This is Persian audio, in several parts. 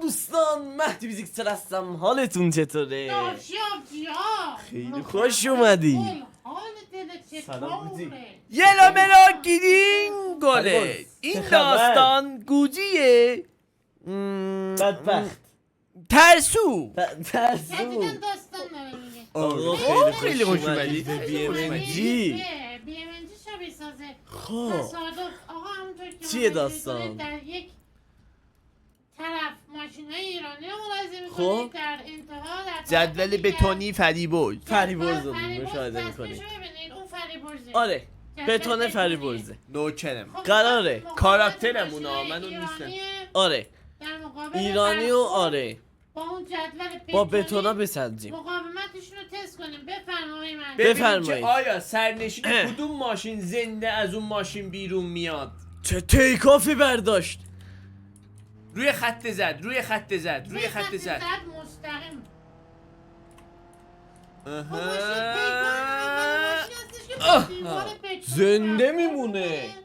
دوستان، مهدی بیزیکسل هستم. حالتون چطوره؟ خیلی خوش اومدی. سلام بودی. یلا ملاک گیرین گله. این داستان گوجیه بدبخت ترسو. ترسو. آقا خیلی خوش اومدی. BMG. شبیه سازه. خب تصادف آقا همونطور که چیه ما داستان؟ می‌دونید در یک طرف ماشین‌های ایرانی رو ملاحظه خب. می‌کنید، در انتها در جدول طرف دیگر بتونی فریبرز فریبرز رو فریبرز مشاهده دستشو میکنی. ببینید، اون فریبرزه. آره جدول بتونه بتونی. فریبرزه. نوکرم خب، قراره. مقابل کاراکترم ماشین‌های اونا، من اون نیستم. ایرانیه، آره در مقابل ایرانی و برخورد آره با اون جدول با بتونی بتونا بسنجیم. مقاومتشون رو تست کنیم. بفرمایید من. ببینیم بفرمایید. که آیا سرنشین کدوم ماشین زنده از اون ماشین بیرون میاد. چه تیکافی برداشت. روی خط زد روی خط زد روی خط زد مستقیم. زنده میمونه.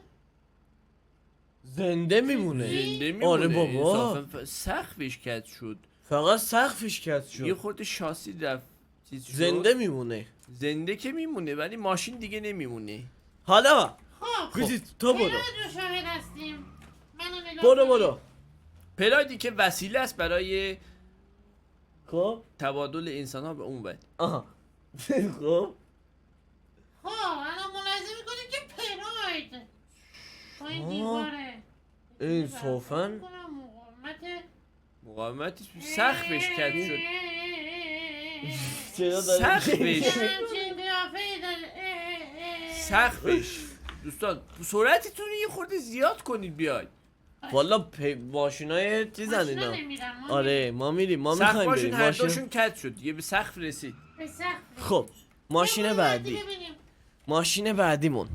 زنده میمونه. زنده میمونه. آره بابا. انصافاً سقفش کج شد. فقط سقفش کج یه شد. خورده شاسی رفت چیز شد. زنده میمونه. زنده که میمونه ولی ماشین دیگه نمیمونه. حالا خب گوزی تو برو. رو شاهد هستیم. منو نگاه برو کنید. برو. پرایدی که وسیله است برای خب تبادل انسان ها به اون ور. آها خب خب الان ملاحظه میکنید که پراید با این آه. دیواره انصافاً. مقاومت مقاومتش سقفش کج شد. چرا داری سقفش همچین قیافه‌ای داره. سقفش دوستان سرعتتون رو یه خورده زیاد کنید بیاید. والا ماشینای چیزن ماشینا اینا. نمیرن، ما آره ما میریم ما میخوایم سقفاشون بریم هر ماشین. دوشون کج شد یه به سقف رسید. به سقف. خب ماشین بریم بعدی ببینیم. ماشین بعدیمون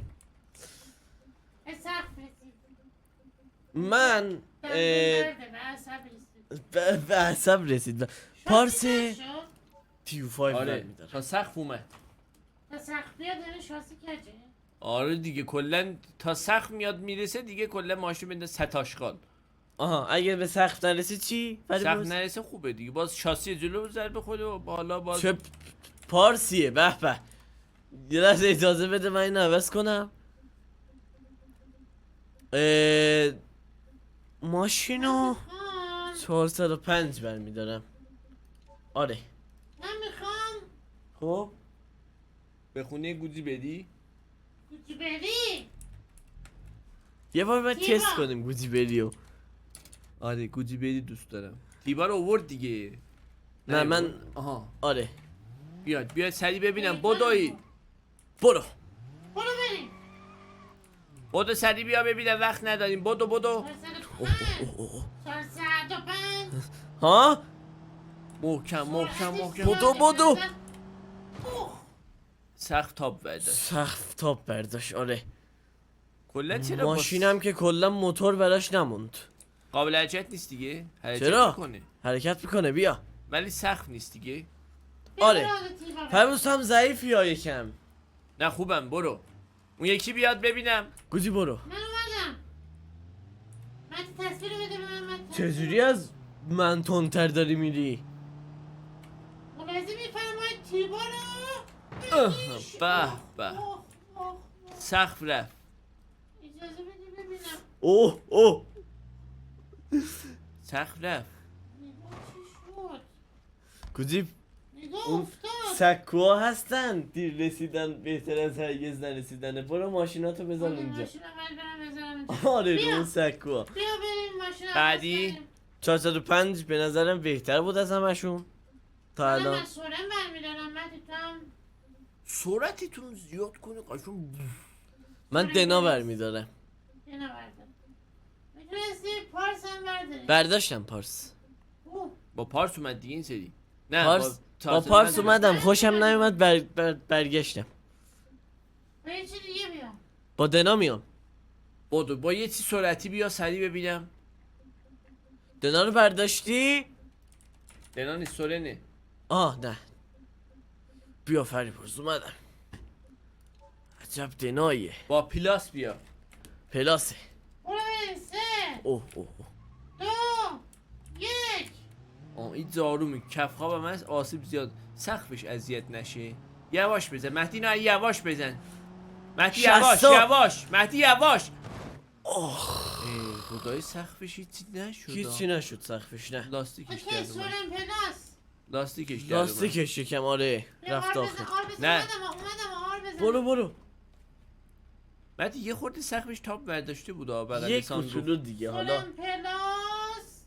به سقف رسید. من دم درده، به عصب رسید. به عصب رسید پارس شاسی کج شد. تیو 5 آره میدارم. تا سقف اومد. تا سقف بیاد یعنی شاسی کجه. آره دیگه کلا تا سقف میاد میرسه دیگه کلا ماشین بنده ستاشقال. آها اگه به سقف نرسید چی؟ سقف نرسه خوبه دیگه باز شاسی جلو ضربه بخوره و بالا باز چه پارسیه به به. یه لحظه اجازه بده من این عوض کنم. ماشینو آه، 405 برمیدارم. آره من میخوام خب به خونه گوجی بدی. گوچی بری. یه بار باید تیبا. تست کنیم گوجی بریو. آره گوجی بدی دوست دارم. تیبا رو آورد دیگه. نه من آها آره بیاد سری ببینم بدوی. برو برو بریم. بدو سری بیا ببینم وقت نداریم بدو 405. ها محکم بدو. سقف تاپ برداشت. سقف تاپ برداشت آره. کلا چرا ماشینم که کلا موتور براش نموند. قابل حرکت نیست دیگه. حرکت چرا؟ میکنه حرکت میکنه بیا. ولی سقف نیست دیگه. آره. فرموز هم ضعیفی یا یکم. نه خوبم برو. اون یکی بیاد ببینم. گوزی برو. من اومدم. من تصویر بده به من. چجوری از من تندتر داری میری؟ ملاحظه میفرمایید تیبا رو. به سقف رفت. اجازه بدی ببینم. اوه سقف رفت. نگاه چی شد. گوزی نگاه اون افتاد. سکوها هستن دیر رسیدن بهتر از هرگز نرسیدنه. برو ماشیناتو بذار اونجا. ماشین اول برم بذارم اینجا. آره بیا. رو اون سکوها. بیا بریم ماشین اول بعدی؟ بذاریم. 405 به نظرم بهتر بود از همشون تا حالا الان. من سورن برمیدارم. من دیدم. سرعتتون زیاد کنه قشنگ. من دنا برمیدارم. اینا بردار. میتونستی پارس هم برداری. برداشتم پارس. اوه. با پارس اومد دیگه این سری. نه با پارس اومدم خوشم نیومد برگشتم. با یه چی دیگه بیا. با دنا میام. بدو با یه چی سرعتی بیا سری ببینم. دنا رو برداشتی؟ دنا نیست سرنه. نه بیا فریبرز اومدم. عجب دناییه. با پلاس بیا. پلاسه. برو بریم. 3 اوه 2 1 این زارومی کفخا به من آسیب زیاد سقفش اذیت نشه. یواش بزن مهدی، نه یواش بزن مهدی، یواش یواش مهدی یواش. خدای سقفش هیچی نشد. هیچی نشد سقفش، نه. لاستیکش اوکی درد سورن اومد. پلاس. لاستیکش درد لاستیکش یکم آره رفت آر آخر. بزن آر بزن. نه. اومدم آر بزن. برو مهدی یه خورده سقفش تاپ برداشته بود بغل یک ساندوخ. کوچولو دیگه حالا. سورن پلاس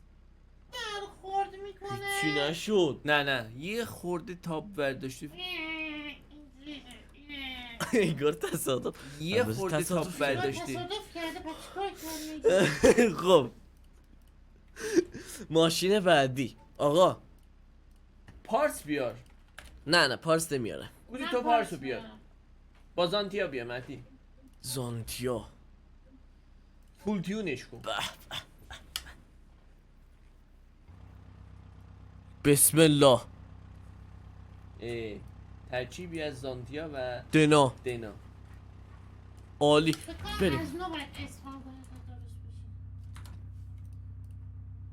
برخورد میکنه. چی نشد. نه یه خورده تاپ برداشته. ایگار تصادف. یه البته خورده تصادف تاپ کرد. برداشته. تصادف کرده پس چیکار کنی؟ خب ماشین بعدی آقا. پارس بیار. نه پارس نمیارم. گوزی تو پارسو بیار. با زانتیا بیا مهدی. زانتیا فول تیونش کن. بسم الله. ترکیبی از زانتیا و دنا دینا. عالی. فکر کنم بریم. از نو باید اصفهان کنه تا درست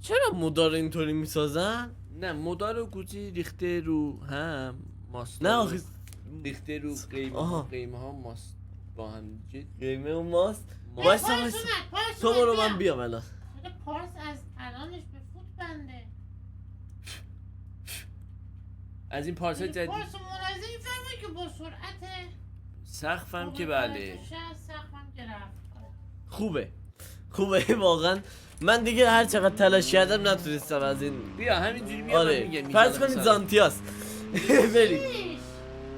بشه. چرا مدار اینطوری میسازن؟ نه مدار رو گوزی ریخته رو هم ماست. نه آخه ریخته رو آها. قیمه ها ماست با هم دیگه. قیمه و ماست. پارس وایسا اومد، وایسا پارس تو اومد، برو بیا. من بیام الان. حالا پارس از الانش به فوت بنده. از این پارسل جدید پارس ملاحظه می‌فرمایید که با سرعت سقفم که بله. سقفم که رفت. خوبه واقعا. من دیگه هر چقدر تلاش کردم نتونستم از این. بیا همینجوری بیا. من آره میگم فرض کنید زانتیاست. بریم. چیش؟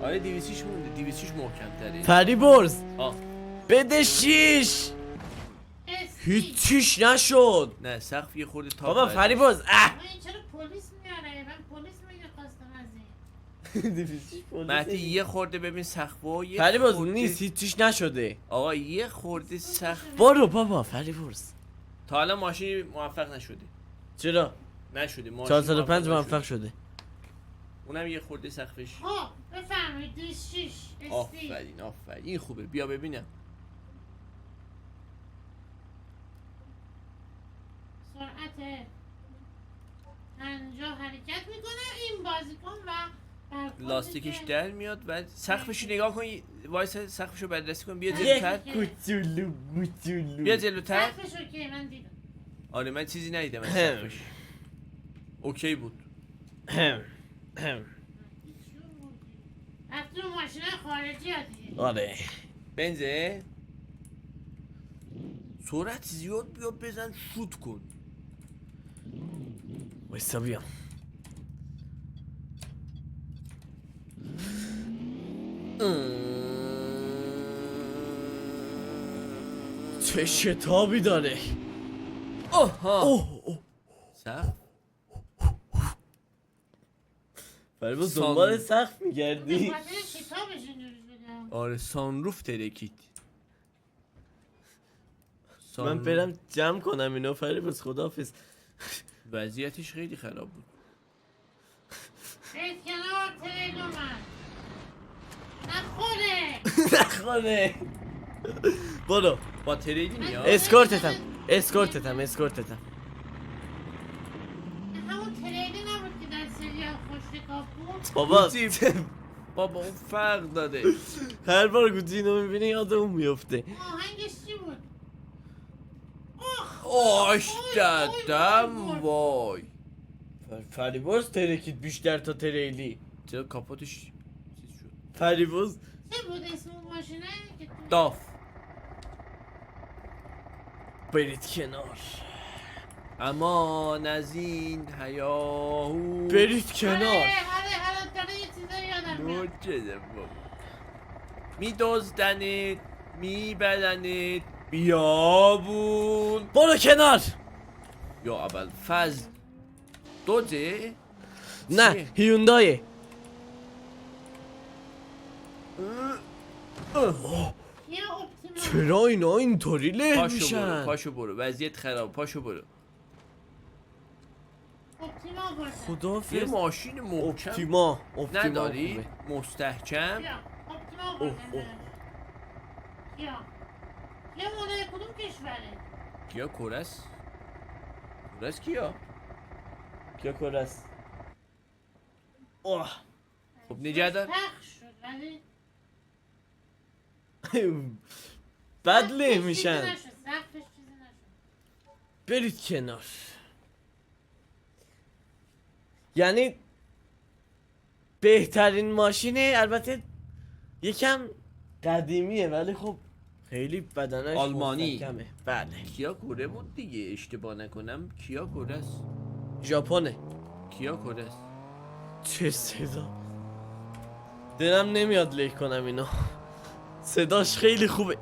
آره 200 مونده. 200 محکم تره. فریبرز آه بده 6. استی. هیچیش نشد. نه سقف یه خورده تاپ بابا برداشت. فریبرز من این چرا پلیس میاره؟ من پلیس میخواستم از این. مهدی یه خورده ببین سقفو یه فریبرز خورده- نیست هیچیش نشده. آقا یه خورده سقف. برو بابا فریبرز. تا حالا ماشین موفق نشده. چرا؟ نشده ماشین 405 موفق موفق نشده. شده. اونم یه خورده سقفش. خب بفرمایید 26 استی. آفرین این خوبه. بیا ببینم. سرعت 50 حرکت میکنه این بازیکن و برخوردی لاستیکش که- در میاد و سقفشو نگاه کن. وایس سقفشو بررسی کن. بیا یک جلوتر. کوچولو. بیا جلوتر. سقفش اوکی من دیدم. آره من چیزی ندیدم از سقفش. اوکی بود. رفتی رو ماشین خارجی ها دیگه. آره بنزه سرعت زیاد بیا بزن شوت کن. وایسا بیام. چه شتابی داره. اوه اوه سقف فریبرز سان- دنبال سقف به میگردی. خاطر کتابش اینجوری شده. آره سانروف ترکید. من برم جمع کنم اینو. فریبرز خداحافظ. وضعیتش خیلی خراب بود. برید کنار تریل اومد. نخوره. نخوره. برو با تریلی میاد. اسکورتتم. همون تریلی نبود که در سریال خوشتکاب بود. بابا گوزی. بابا اون فرق داده. هر بار گوزی اینو میبینی یاد اون میفته. آهنگش چی بود؟ آش وای، دادم وای. وای. فریبرز ترکید بیشتر تا تریلی. چرا کاپوتش چیز شد. فریبرز چه بود اسم اون ماشینه که تو داف. برید کنار. امان از این هیاهو. برید کنار. آره داره یه چیزایی یادم میاد. نوچه بابا. میدزدنت میبرنت بیابون. برو کنار. یا اول فز دوجه. نه چیه؟ هیوندای. یه اپتیما. چرا اینا اینطوری له پاشو برو میشن؟ پاشو برو وضعیت خراب. پاشو برو. اپتیما بردن. یه خداحافظ. ماشین محکم اپتیما نداری خوبه. مستحکم. بیا اپتیما اوه، بردن. اوه. بیا یه مال کدوم کشوره؟ کیا کورس کورس کیا کیا کورس؟ اوه خب نگه دار. پخ شد ولی بد له چیزی میشن. نشد، سقفش چیزی نشد. برید کنار. یعنی بهترین ماشینه، البته یکم قدیمیه ولی خب خیلی بدنش آلمانی. مستحکمه. بله کیا کره بود دیگه اشتباه نکنم. کیا کره است. ژاپنه. کیا کره است. چه صدا، دلم نمیاد له کنم اینو. صداش خیلی خوبه.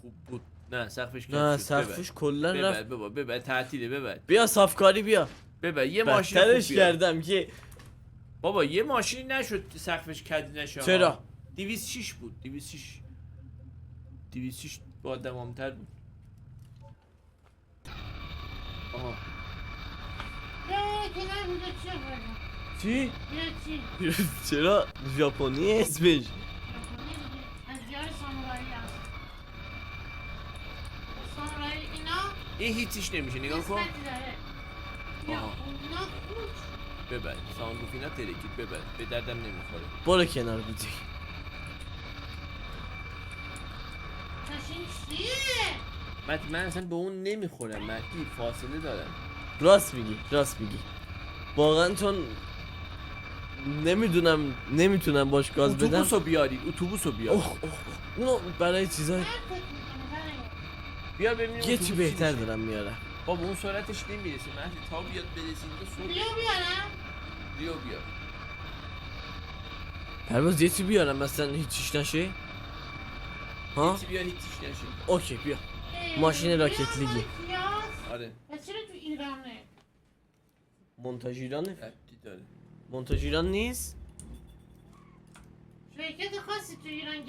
خوب بود. نه سقفش نه کج شد. سقفش کلا ببر رفت. بابا ببر تعطیله ببر. بیا صافکاری بیا. ببر یه ماشین خوب بدترش بیار. کردم که بابا یه ماشین نشد سقفش کج نشه. چرا؟ 206 بود. 206 با دمامتر بود. آها کنار بوده چیه بردم؟ چی؟ بیا چی؟ چرا ژاپنی اسمش؟ ژاپنی دیگه. از دیار سامورایی هست. سامورایی اینا این هیچیش نمیشه نگاه کن. قسمتی داره. بیا آها. اینا خوش. ببر سانگوفینا ترکید ببر به دردم نمیخوره. برو کنار بودی. ماشین چیه؟ من اصلا به اون نمیخورم مردی فاصله دارم. راست میگی راست میگی. واقعا چون نمیتونم باش گاز بدم. اتوبوسو بیارید اتوبوسو بیار. اوه اوه اونو برای چیزای من فکر میکنه برای بیار ببینیم یه اتوبوس چی چی بهتر میشه. دارم میارم. بابا اون سرعتش نمیرسه مردی تا بیاد برسیم تو سوق. بیا بیارم. ریو بیار. پرواز یه چی بیارم مثلا هیچیش نشه. ها هیچی بیار هیچیش نشه. اوکی بیا. اه، ماشین بیا راکت لیگی. مال کیاس؟ آره و چرا تو ایرانه؟ منتاج ایرانه. ربطی داره. منتاج ایران نیست. شرکت خاصی تو ایران